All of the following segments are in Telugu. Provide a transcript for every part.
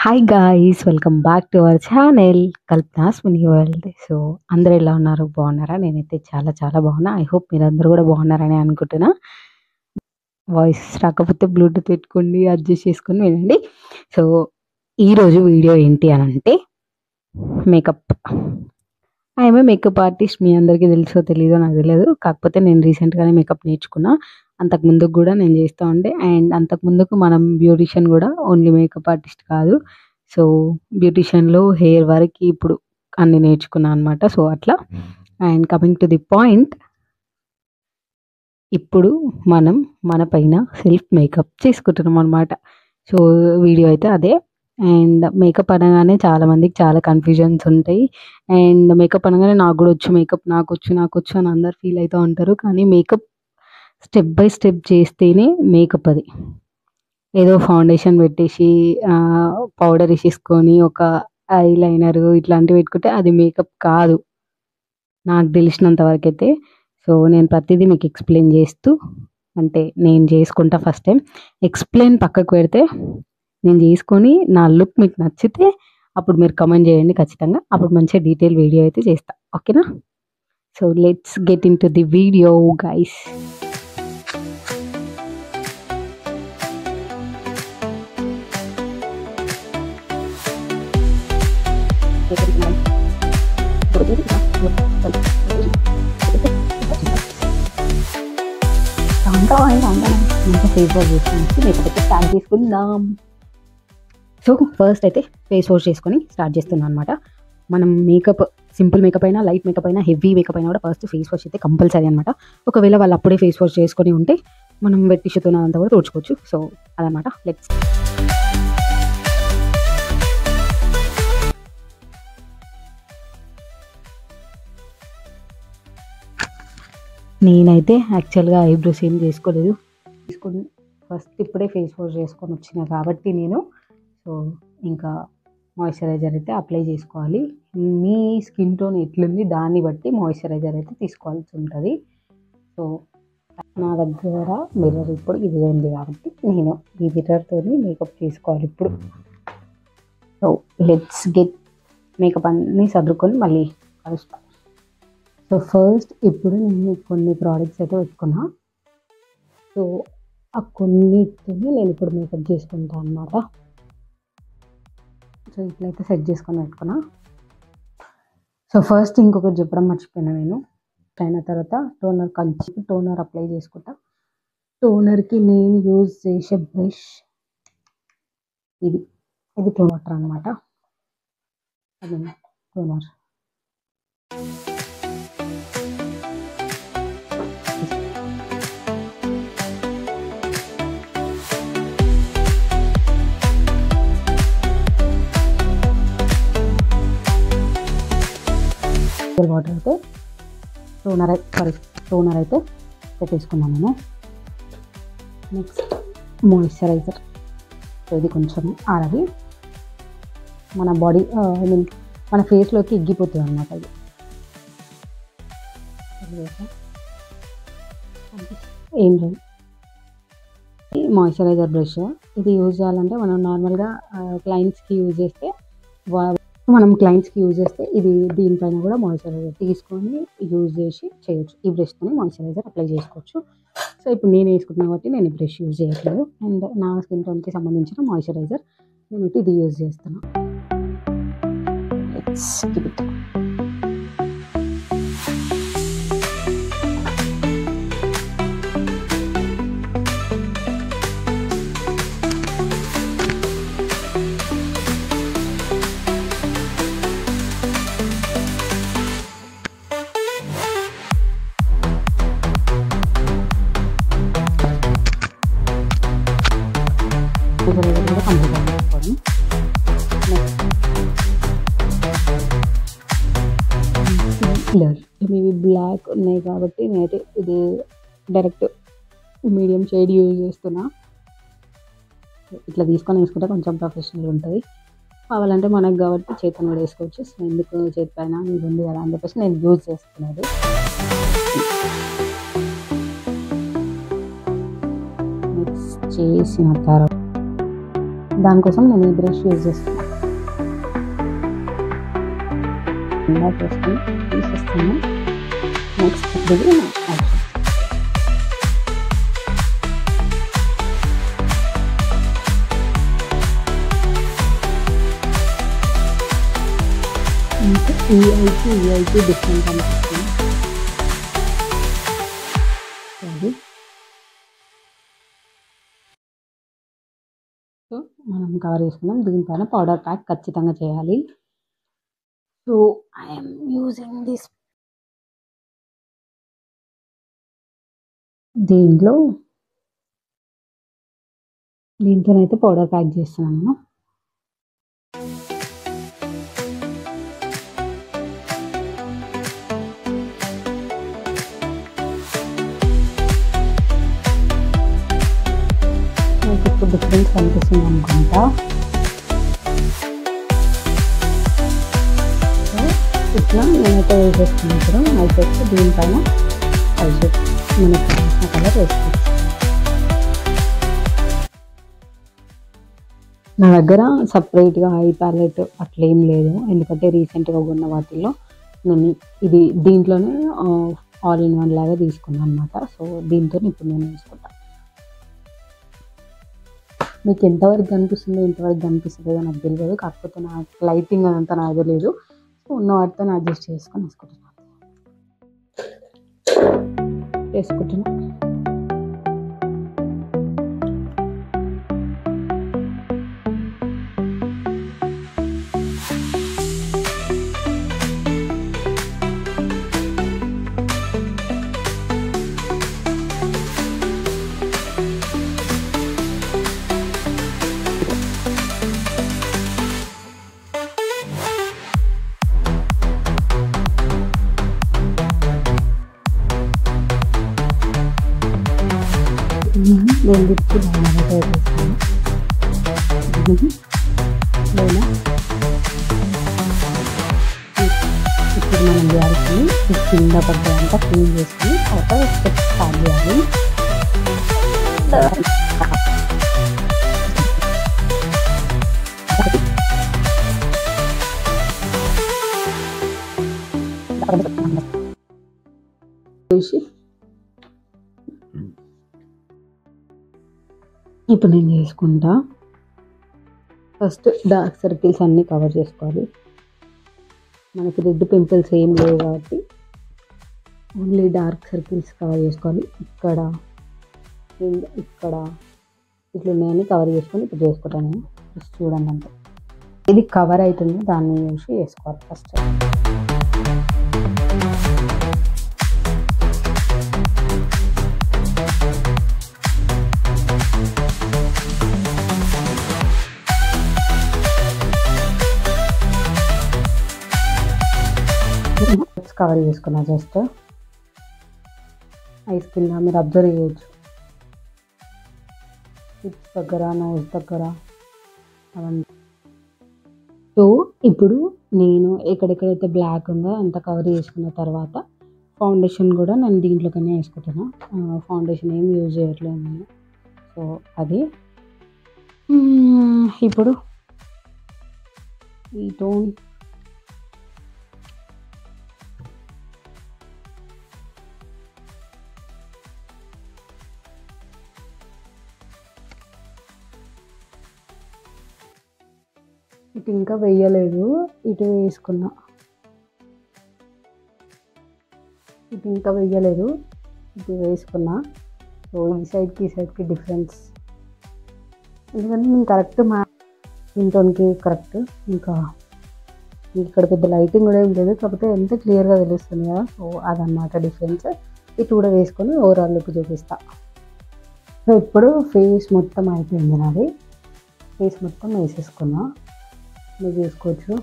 Hi guys, welcome back to our channel Kalpana's mini world. So అందరూ ఎలా ఉన్నారు? బాగున్నారా? నేనైతే చాలా చాలా బాగున్నా. ఐ హోప్ మీరందరూ కూడా బాగున్నారని అనుకుంటున్నా. వాయిస్ రాకపోతే బ్లూటూత్ పెట్టుకోండి, అడ్జస్ట్ చేసుకొని వినండి. సో ఈరోజు వీడియో ఏంటి అని అంటే మేకప్. I'm makeup artist. మీ అందరికీ తెలుసో తెలీదో నాకు తెలియదు. కాకపోతే నేను రీసెంట్గానే మేకప్ నేర్చుకున్నా. అంతకుముందుకు కూడా నేను చేస్తూ ఉండే. అండ్ అంతకుముందుకు మనం బ్యూటిషియన్ కూడా, ఓన్లీ మేకప్ ఆర్టిస్ట్ కాదు. సో బ్యూటిషియన్లో హెయిర్ వరకు ఇప్పుడు అన్ని నేర్చుకున్నా అనమాట. సో అట్లా. And coming to the point, ఇప్పుడు మనం మన పైన సెల్ఫ్ మేకప్ చేసుకుంటున్నాం అనమాట. సో వీడియో అయితే అదే. అండ్ మేకప్ అనగానే చాలామందికి చాలా కన్ఫ్యూజన్స్ ఉంటాయి. అండ్ మేకప్ అనగానే నాకు కూడా వచ్చు, మేకప్ నాకు వచ్చు అని అందరు ఫీల్ అవుతూ ఉంటారు. కానీ మేకప్ స్టెప్ బై స్టెప్ చేస్తేనే మేకప్ అది. ఏదో ఫౌండేషన్ పెట్టేసి పౌడర్ వేసేసుకొని ఒక ఐ లైనర్ ఇట్లాంటివి పెట్టుకుంటే అది మేకప్ కాదు, నాకు తెలిసినంత వరకు అయితే. సో నేను ప్రతిదీ మీకు ఎక్స్ప్లెయిన్ చేస్తూ, అంటే నేను చేసుకుంటా ఫస్ట్ టైం. ఎక్స్ప్లెయిన్ పక్కకు పెడితే నేను చేసుకొని నా లుక్ మీకు నచ్చితే అప్పుడు మీరు కమెంట్ చేయండి ఖచ్చితంగా. అప్పుడు మంచిగా డీటెయిల్ వీడియో అయితే చేస్తా, ఓకేనా? So let's get in to the video guys. Face wash చేసుకుని మేకప్ అయితే స్టార్ట్ చేసుకుందాం. సో ఫస్ట్ అయితే ఫేస్ వాష్ చేసుకొని స్టార్ట్ చేస్తున్నాను అనమాట. మనం మేకప్ సింపుల్ మేకప్ అయినా, లైట్ మేకప్ అయినా, హెవీ మేకప్ అయినా కూడా ఫస్ట్ ఫేస్ వాష్ అయితే కంపల్సరీ అనమాట. ఒకవేళ వాళ్ళు అప్పుడే ఫేస్ వాష్ చేసుకొని ఉంటే మనం వెట్ టిష్యూతో అంతా కూడా తుడుచుకోవచ్చు. సో అదనమాట. లెట్స్ నేనైతే యాక్చువల్గా ఐబ్రోస్ ఏం చేసుకోలేదు. ఫస్ట్ ఇప్పుడే ఫేస్ వాష్ చేసుకొని వచ్చిన కాబట్టి నేను, సో ఇంకా మాయిశ్చరైజర్ అయితే అప్లై చేసుకోవాలి. మీ స్కిన్ టోన్ ఎట్లుంది దాన్ని బట్టి మాయిశ్చరైజర్ అయితే తీసుకోవాల్సి ఉంటుంది. సో నా దగ్గర మిర్రర్ ఇప్పుడు ఇది ఉంది కాబట్టి నేను ఈ మిర్రర్తో మేకప్ చేసుకోవాలి ఇప్పుడు. సో లెట్స్ గెట్ మేకప్ అన్నీ సర్దుకొని మళ్ళీ కలుస్తాను. సో ఫస్ట్ ఇప్పుడు నేను కొన్ని ప్రోడక్ట్స్ అయితే పెట్టుకున్నా. సో ఆ కొన్నిటిని నేను ఇప్పుడు మేకప్ చేసుకుంటాను అనమాట. సో ఇట్లయితే సెట్ చేసుకొని పెట్టుకున్నా. సో ఫస్ట్ ఇంకొకటి చెప్పడం మర్చిపోయినా నేను. అయిన తర్వాత టోనర్ అప్లై చేసుకుంటా. టోనర్కి నేను యూజ్ చేసే బ్రష్ ఇది టోనర్ అనమాట. అది టోనర్. వాటర్ అయితే టోనర్ అయితే పెట్టేసుకున్నాను నేను. Next moisturiser. సో ఇది కొంచెం ఆరది మన బాడీ, ఐ మీన్ మన ఫేస్లోకి ఎగ్గిపోతుంది అన్నమాట. ఇది ఏం లేదు, మాయిశ్చరైజర్ బ్రష్. ఇది యూజ్ చేయాలంటే మనం నార్మల్గా క్లయింట్స్కి యూజ్ చేస్తే ఇది దీనిపైన కూడా మాయిశ్చరైజర్ తీసుకొని యూజ్ చేసి చేయొచ్చు. ఈ బ్రష్తోనే మాయిశ్చరైజర్ అప్లై చేసుకోవచ్చు. సో ఇప్పుడు నేను వేసుకుంటున్నా కాబట్టి నేను ఈ బ్రష్ యూజ్ చేయట్లేదు. అండ్ నా స్కిన్ టోన్కి సంబంధించిన మాయిశ్చరైజర్ నేను ఇది యూజ్ చేస్తున్నాను. కూడా కంప్లీట్ చేసుకోవడం. కలర్ ఇవి బ్లాక్ ఉన్నాయి కాబట్టి నేనైతే ఇది డైరెక్ట్ మీడియం షేడ్ యూజ్ చేస్తున్నా. ఇట్లా తీసుకొని వేసుకుంటే కొంచెం ప్రొఫెషనల్ ఉంటుంది. కావాలంటే మనకు కాబట్టి చేతిని కూడా వేసుకోవచ్చు. సో ఎందుకు చేతి పైన ఇది ఉంది కదా అని చెప్పేసి నేను యూజ్ చేస్తున్నది. చేసిన తర్వాత దానికోసం నేను ఈ బ్రష్ యూజ్ చేస్తాను. ఇలా చేసుకొని తీసేస్తాను. నెక్స్ట్ ఇది ఇంకా ఈ ఐకి డిఫరెంట్ అనిపిస్తుంది. అది సో మనం కవర్ చేసుకున్నాం. దీనిపైన పౌడర్ ప్యాక్ ఖచ్చితంగా చేయాలి. So I'm using this. దీంతోనైతే పౌడర్ ప్యాక్ చేస్తున్నాను. ఇప్పుడు డిఫరెన్స్ కనిపిస్తుంది అనుకుంటా. ఇట్లా నేనైతే వేసేసుకున్నప్పుడు అయిపోతే దీనిపైన ఐషేడ్ మనకి కావాల్సిన కలర్ వేసుకోవచ్చు. నా దగ్గర సపరేట్గా ఐ ప్యాలెట్ అట్లా ఏం లేదు, ఎందుకంటే రీసెంట్గా కొన్న వాటిల్లో నేను ఇది దీంట్లోనే ఆల్ ఇన్ వన్ లాగా తీసుకున్నాను అనమాట. సో దీంతో ఇప్పుడు నేను వేసుకుంటాను. మీకు ఎంతవరకు కనిపిస్తుందో ఎంతవరకు కనిపిస్తుందో నాకు తెలియదు, కాకపోతే నాకు లైటింగ్ అదంతా నాకు తెలియదు. సో ఉన్న వాటితో అడ్జస్ట్ చేసుకొని వేసుకుంటున్నాను. రెండింటికి బాగా ట్రై చేస్తాను. లేదా ఇప్పుడు మనం చేయాల్సింది కింద పడ్డంతా క్లీన్ చేసుకుని తర్వాత స్టెప్ స్టార్ట్ చేయాలి. ఇప్పుడు నేను చేసుకుంటా. ఫస్ట్ డార్క్ సర్కిల్స్ అన్నీ కవర్ చేసుకోవాలి. మనకి రెడ్ పింపుల్స్ ఏం లేవు కాబట్టి ఓన్లీ డార్క్ సర్కిల్స్ కవర్ చేసుకోవాలి. ఇక్కడ ఇట్లా ఉన్నాయని కవర్ చేసుకొని ఇప్పుడు చేసుకుంటాను నేను. ఫస్ట్ చూడండి అంతే, ఇది కవర్ అవుతుంది, దాన్ని చూసి వేసుకోవాలి ఫస్ట్. కవర్ చేసుకున్నా జస్ట్ ఐస్ కింద మీరు అబ్జర్వ్ చేయొచ్చు, లిప్స్ దగ్గర నోస్ దగ్గర అవన్నీ. సో ఇప్పుడు నేను ఎక్కడెక్కడైతే బ్లాక్ ఉందో అంత కవర్ చేసుకున్న తర్వాత ఫౌండేషన్ కూడా నేను దీంట్లోకనే వేసుకుంటున్నా. ఫౌండేషన్ ఏం యూజ్ చేయట్లేదు నేను. సో అది ఇప్పుడు ఈ టోన్ ఇటు ఇంకా వేయలేదు, ఇటు వేసుకున్నా. ఇటు ఇంకా వేయలేదు, ఇటు వేసుకున్నా. సో ఈ సైడ్కి డిఫరెన్స్, ఎందుకంటే నేను కరెక్ట్ ఇంట్లోనికి కరెక్ట్. ఇంకా ఇక్కడ పెద్ద లైటింగ్ కూడా ఏం లేదు, కాకపోతే ఎంత క్లియర్గా తెలుస్తుంది కదా. సో అదనమాట డిఫరెన్స్. ఇటు కూడా వేసుకొని ఓవరాల్ లుక్ చూపిస్తా. సో ఇప్పుడు ఫేస్ మొత్తం అయిపోయింది నాది. ఫేస్ మొత్తం వేసేసుకున్నా, మీరు చూసుకోవచ్చు.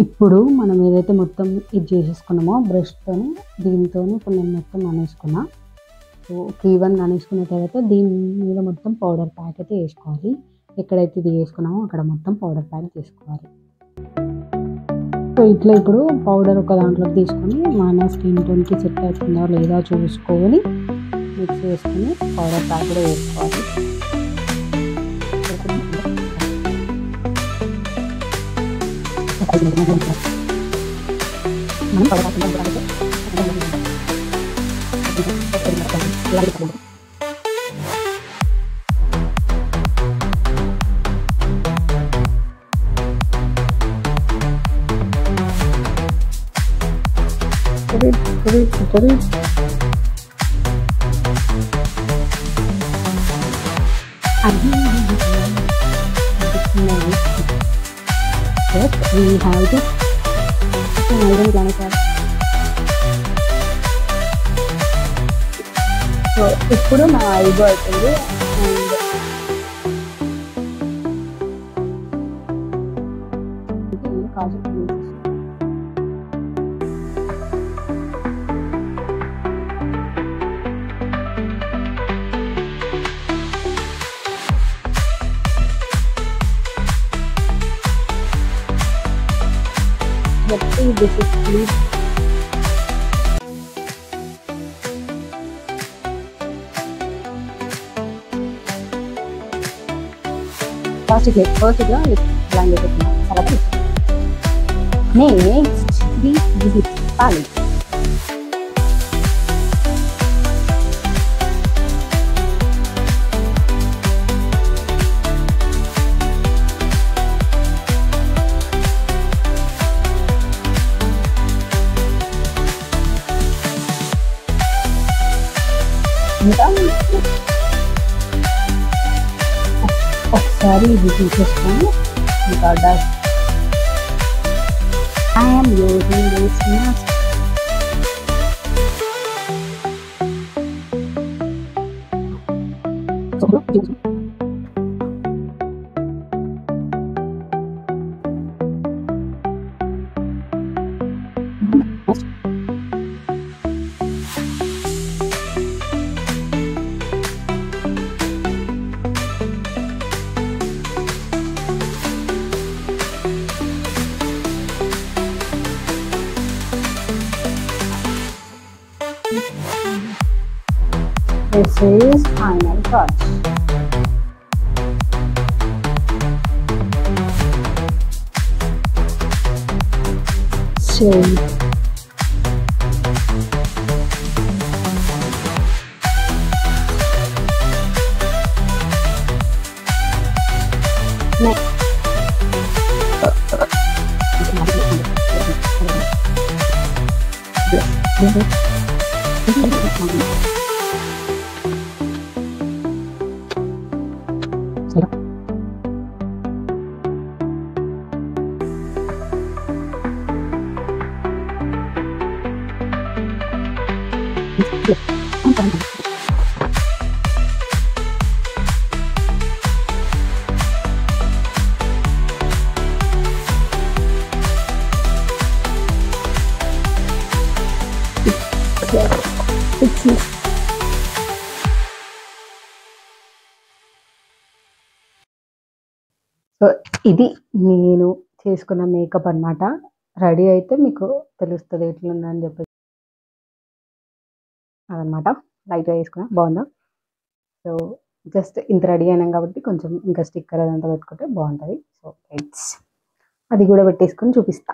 ఇప్పుడు మనం ఏదైతే మొత్తం ఇది చేసేసుకున్నామో బ్రష్తోని దీంతో ఇప్పుడు నేను మొత్తం అనేసుకున్నా. సో ఈవెన్గా అనేసుకున్న తర్వాత దీని మీద మొత్తం పౌడర్ ప్యాక్ అయితే వేసుకోవాలి. ఎక్కడైతే ఇది వేసుకున్నామో అక్కడ మొత్తం పౌడర్ ప్యాక్ చేసుకోవాలి. సో ఇట్లా ఇప్పుడు పౌడర్ ఒక దాంట్లోకి తీసుకొని మన స్కిన్ టోన్కి సెట్ అవుతుందా లేదా చూసుకొని మిక్స్ చేసుకుని పౌడర్ ప్యాక్ కూడా వేసుకోవాలి. మనం powder we have to so ఇప్పుడు నా ఐబ్రో అవుతుంది. And kaju this is please plastic plate first గా బ్లైండ్ చేస్తున్నాం. తర్వాత నెక్స్ట్ ది విజిట్ ప్యాలెట్. ఇంకా ఒకసారి ఇది తీసేసుకొని ఇంకా dust I am using this mask. This is final touch. So next so ఇది నేను చేసుకున్న మేకప్ అన్నమాట. రెడీ అయితే మీకు తెలుస్తుంది ఎట్లుందని చెప్పేసి అదనమాట. లైట్గా వేసుకున్నా బాగుందా. సో జస్ట్ ఇంత రెడీ అయినాం కాబట్టి కొంచెం ఇంకా స్టిక్కర్ అదంతా పెట్టుకుంటే బాగుంటుంది. సో ఇట్స్ అది కూడా పెట్టేసుకొని చూపిస్తా.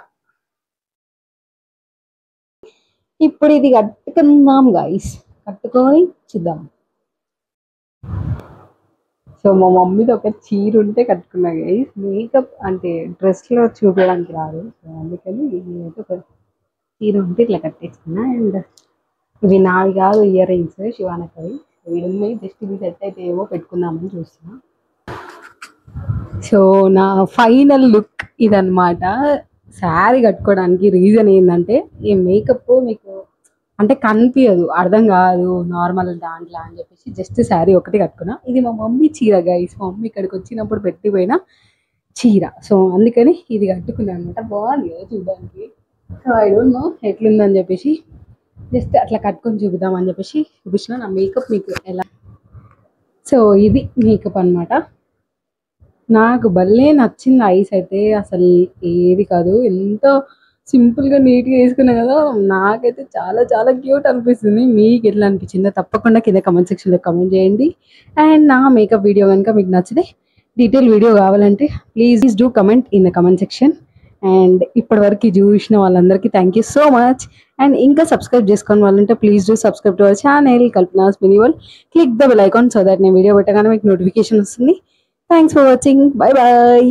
ఇప్పుడు ఇది కట్టుకుందాం గైస్, కట్టుకొని చూద్దాం. సో మా మమ్మీది ఒక చీర ఉంటే కట్టుకున్నా గైస్. మేకప్ అంటే డ్రెస్లో చూపించడానికి రాదు, సో అందుకని నేనైతే ఒక చీర ఉంటే ఇట్లా కట్టేసుకున్నా. అండ్ ఇవి నావి కాదు ఇయర్ రింగ్స్, శివానకవి వీడున్నాయి. జస్ట్ ఇవి సెట్ అయితే ఏవో పెట్టుకుందామని చూస్తున్నా. సో నా ఫైనల్ లుక్ ఇదన్నమాట. శారీ కట్టుకోవడానికి రీజన్ ఏంటంటే ఈ మేకప్ మీకు అంటే కనిపించదు, అర్థం కాదు నార్మల్ దాంట్లో అని చెప్పేసి జస్ట్ శారీ ఒకటి కట్టుకున్నా. ఇది మా మమ్మీ చీర గైస్, మా మమ్మీ ఇక్కడికి వచ్చినప్పుడు పెట్టిపోయిన చీర. సో అందుకని ఇది కట్టుకున్నాను అనమాట. బాగుంది కదా చూడడానికి. సో ఐ డోంట్ నో ఎట్లుందని చెప్పేసి జస్ట్ అట్లా కట్టుకొని చూపిద్దామని చెప్పేసి చూపించిన నా మేకప్ మీకు ఎలా. సో ఇది మేకప్ అనమాట. నాకు భలే నచ్చింది. ఐస్ అయితే అసలు ఏది కాదు, ఎంతో సింపుల్‌గా, నీట్‌గా యేసుకున్నా గదా! నాకైతే చాలా చాలా క్యూట్ అనిపిస్తుంది. మీకెట్లా అనిపిచ్చిందో తప్పకుండా కింద కామెంట్ సెక్షన్‌లో కామెంట్ జేయండి. అండ్ నా మేకప్ వీడియో గనుక మీకు నచ్చితే, డీటెయిల్ వీడియో గావాలంటే please do comment in the comment section. And ఇప్పటివరకు జూషిన వాళ్ళందరికీ thank you so much. And ఇంకా సబ్స్క్రైబ్ జేసుకోని వాళ్ళుంటే please do subscribe to our channel Kalpana's mini world. Click the bell icon so that నేను వీడియో పెట్టగానే మీకు నోటిఫికేషన్ వస్తుంది. Thanks for watching. Bye by.